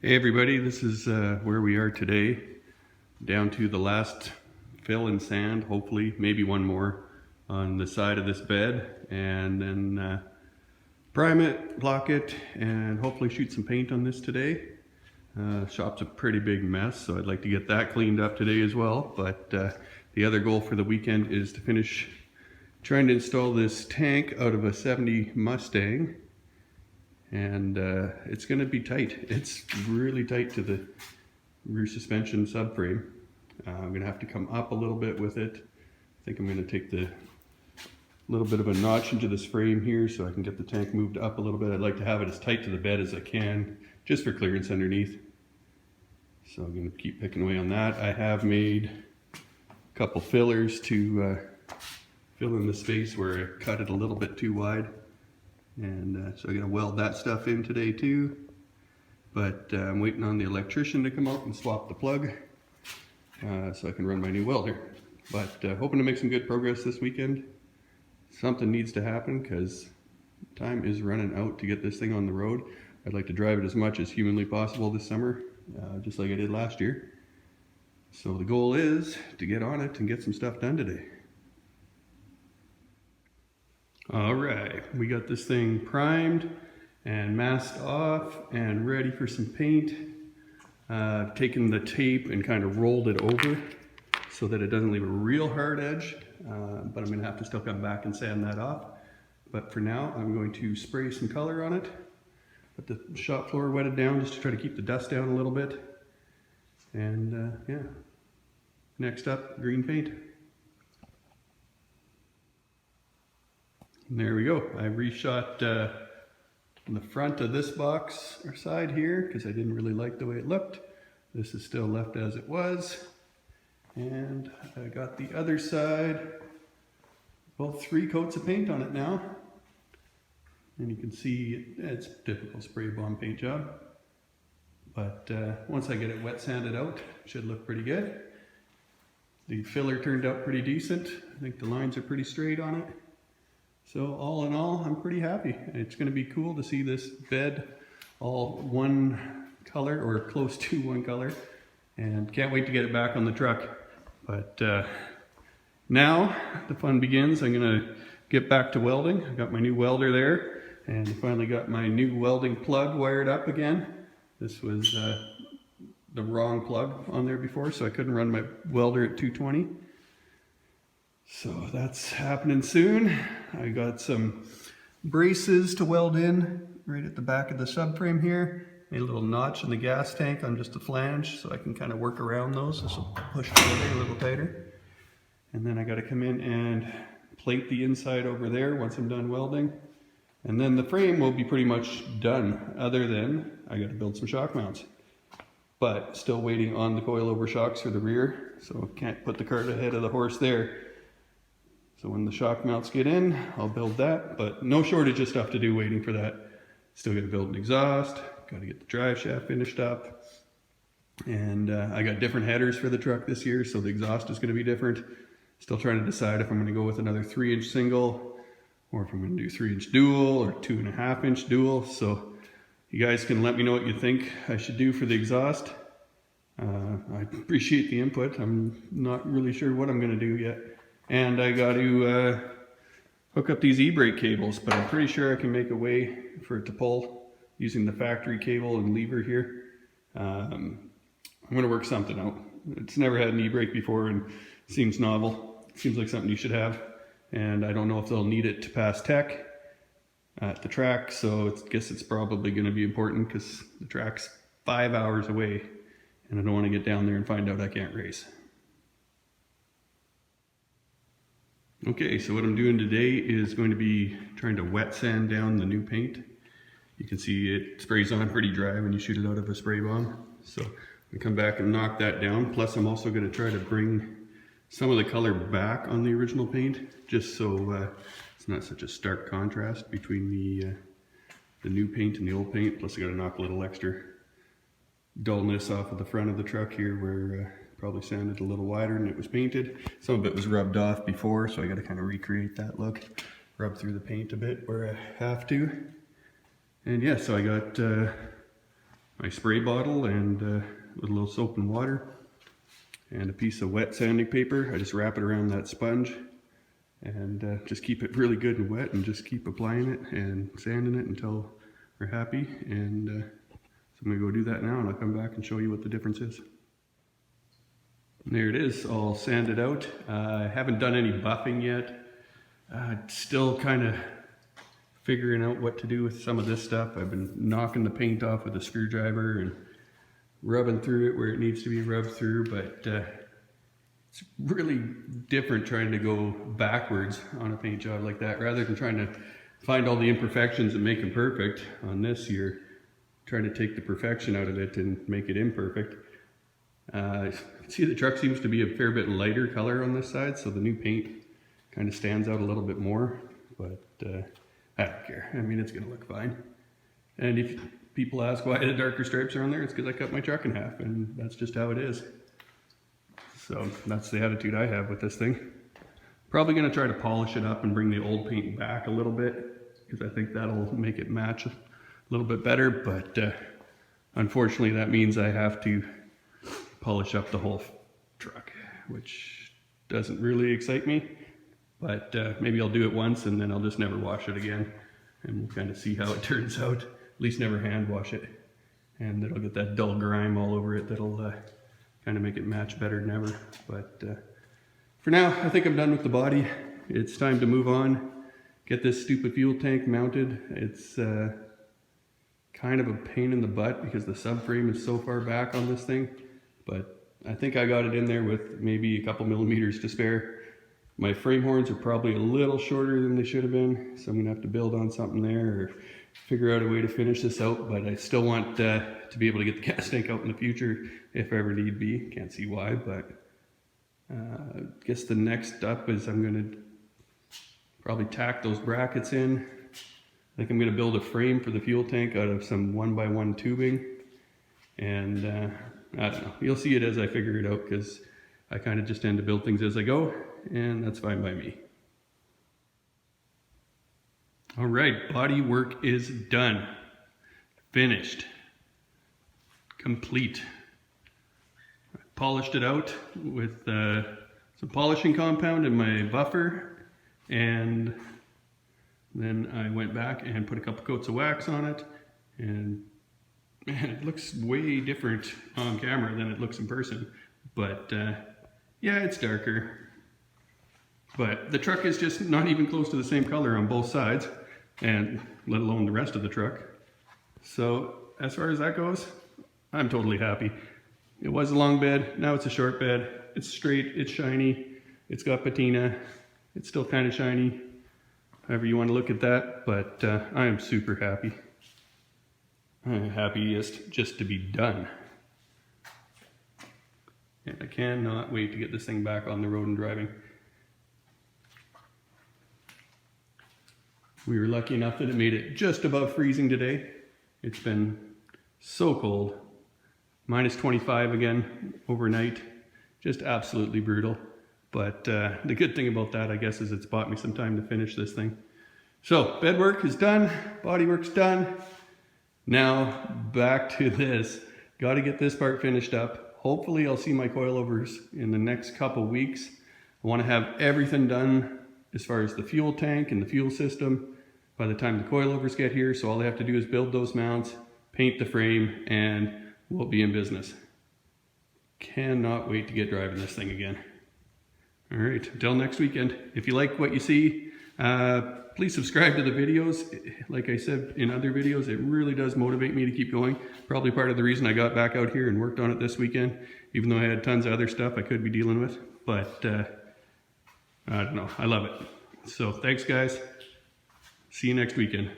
Hey everybody, this is where we are today, down to the last fill and sand, hopefully, maybe one more on the side of this bed, and then prime it, block it, and hopefully shoot some paint on this today. Shop's a pretty big mess, so I'd like to get that cleaned up today as well, but the other goal for the weekend is to finish trying to install this tank out of a 70 Mustang. And it's going to be tight. It's really tight to the rear suspension subframe. I'm going to have to come up a little bit with it. I think I'm going to take the little bit of a notch into this frame here so I can get the tank moved up a little bit. I'd like to have it as tight to the bed as I can, just for clearance underneath. So I'm going to keep picking away on that. I have made a couple fillers to fill in the space where I cut it a little bit too wide. And so I'm going to weld that stuff in today too, but I'm waiting on the electrician to come out and swap the plug so I can run my new welder. But hoping to make some good progress this weekend. Something needs to happen because time is running out to get this thing on the road. I'd like to drive it as much as humanly possible this summer, just like I did last year. So the goal is to get on it and get some stuff done today. All right, we got this thing primed and masked off and ready for some paint. I've taken the tape and kind of rolled it over so that it doesn't leave a real hard edge, but I'm going to have to still come back and sand that off. But for now, I'm going to spray some color on it, put the shop floor wetted down just to try to keep the dust down a little bit. And yeah, next up, green paint. And there we go. I reshot the front of this box or side here because I didn't really like the way it looked. This is still left as it was. And I got the other side, well, 3 coats of paint on it now. And you can see it's a typical spray bomb paint job. But once I get it wet sanded out, it should look pretty good. The filler turned out pretty decent. I think the lines are pretty straight on it. So all in all, I'm pretty happy. It's going to be cool to see this bed all one color or close to one color, and can't wait to get it back on the truck. But now the fun begins. I'm going to get back to welding. I got my new welder there and finally got my new welding plug wired up again. This was the wrong plug on there before, so I couldn't run my welder at 220. So that's happening soon. I got some braces to weld in right at the back of the subframe here. Made a little notch in the gas tank on just a flange so I can kind of work around those. This will push it away a little tighter. And then I got to come in and plate the inside over there once I'm done welding. And then the frame will be pretty much done, other than I got to build some shock mounts. But still waiting on the coilover shocks for the rear, so can't put the cart ahead of the horse there. So when the shock mounts get in, I'll build that, but no shortage of stuff to do waiting for that. Still got to build an exhaust, got to get the drive shaft finished up. And I got different headers for the truck this year, so the exhaust is going to be different. Still trying to decide if I'm going to go with another 3-inch single, or if I'm going to do 3-inch dual, or 2.5-inch dual. So you guys can let me know what you think I should do for the exhaust. I appreciate the input. I'm not really sure what I'm going to do yet. And I got to hook up these e-brake cables, but I'm pretty sure I can make a way for it to pull using the factory cable and lever here. I'm going to work something out. It's never had an e-brake before and seems novel. It seems like something you should have. And I don't know if they'll need it to pass tech at the track, so I guess it's probably going to be important because the track's 5 hours away and I don't want to get down there and find out I can't race. Okay, so what I'm doing today is going to be trying to wet sand down the new paint. You can see it sprays on pretty dry when you shoot it out of a spray bomb. So I come back and knock that down. Plus I'm also going to try to bring some of the color back on the original paint, just so it's not such a stark contrast between the new paint and the old paint. Plus I got to knock a little extra dullness off of the front of the truck here where probably sanded a little wider than it was painted. Some of it was rubbed off before, so I got to kind of recreate that look. Rub through the paint a bit where I have to. And yeah, so I got my spray bottle and with a little soap and water and a piece of wet sanding paper. I just wrap it around that sponge and just keep it really good and wet, and just keep applying it and sanding it until we're happy. And so I'm gonna go do that now, and I'll come back and show you what the difference is. And there it is, all sanded out. I haven't done any buffing yet. Still kind of figuring out what to do with some of this stuff. I've been knocking the paint off with a screwdriver and rubbing through it where it needs to be rubbed through, but it's really different trying to go backwards on a paint job like that, rather than trying to find all the imperfections and make them perfect. On this, you're trying to take the perfection out of it and make it imperfect. See, the truck seems to be a fair bit lighter color on this side, so the new paint kind of stands out a little bit more, but I don't care. I mean, it's gonna look fine. And if people ask why the darker stripes are on there, it's because I cut my truck in half, and that's just how it is. So that's the attitude I have with this thing. Probably gonna try to polish it up and bring the old paint back a little bit, because I think that'll make it match a little bit better, but unfortunately that means I have to polish up the whole truck, which doesn't really excite me, but maybe I'll do it once and then I'll just never wash it again, and we'll kind of see how it turns out. At least never hand wash it, and it'll get that dull grime all over it that'll kind of make it match better than ever. But for now, I think I'm done with the body. It's time to move on, get this stupid fuel tank mounted. It's kind of a pain in the butt because the subframe is so far back on this thing, but I think I got it in there with maybe a couple millimeters to spare. My frame horns are probably a little shorter than they should have been, so I'm gonna have to build on something there or figure out a way to finish this out, but I still want to be able to get the gas tank out in the future if ever need be. Can't see why, but I guess the next up is I'm gonna probably tack those brackets in. I think I'm gonna build a frame for the fuel tank out of some 1x1 tubing, and I don't know, you'll see it as I figure it out, because I kind of just tend to build things as I go, and that's fine by me. All right, body work is done, finished, complete. I polished it out with some polishing compound in my buffer, and then I went back and put a couple coats of wax on it, and man, it looks way different on camera than it looks in person. But yeah, it's darker. But the truck is just not even close to the same color on both sides, and let alone the rest of the truck. So as far as that goes, I'm totally happy. It was a long bed, now it's a short bed. It's straight, it's shiny, it's got patina, it's still kind of shiny, however you want to look at that, but I am super happy. I'm happiest just to be done. And I cannot wait to get this thing back on the road and driving. We were lucky enough that it made it just above freezing today. It's been so cold. Minus 25 again overnight. Just absolutely brutal. But the good thing about that, I guess, is it's bought me some time to finish this thing. So, bed work is done, body work's done. Now, back to this. Got to get this part finished up. Hopefully I'll see my coilovers in the next couple weeks. I want to have everything done as far as the fuel tank and the fuel system by the time the coilovers get here. So all I have to do is build those mounts, paint the frame, and we'll be in business. Cannot wait to get driving this thing again. All right, until next weekend. If you like what you see, please subscribe to the videos. Like I said in other videos, it really does motivate me to keep going. Probably part of the reason I got back out here and worked on it this weekend, even though I had tons of other stuff I could be dealing with. But I don't know, I love it. So thanks guys. See you next weekend.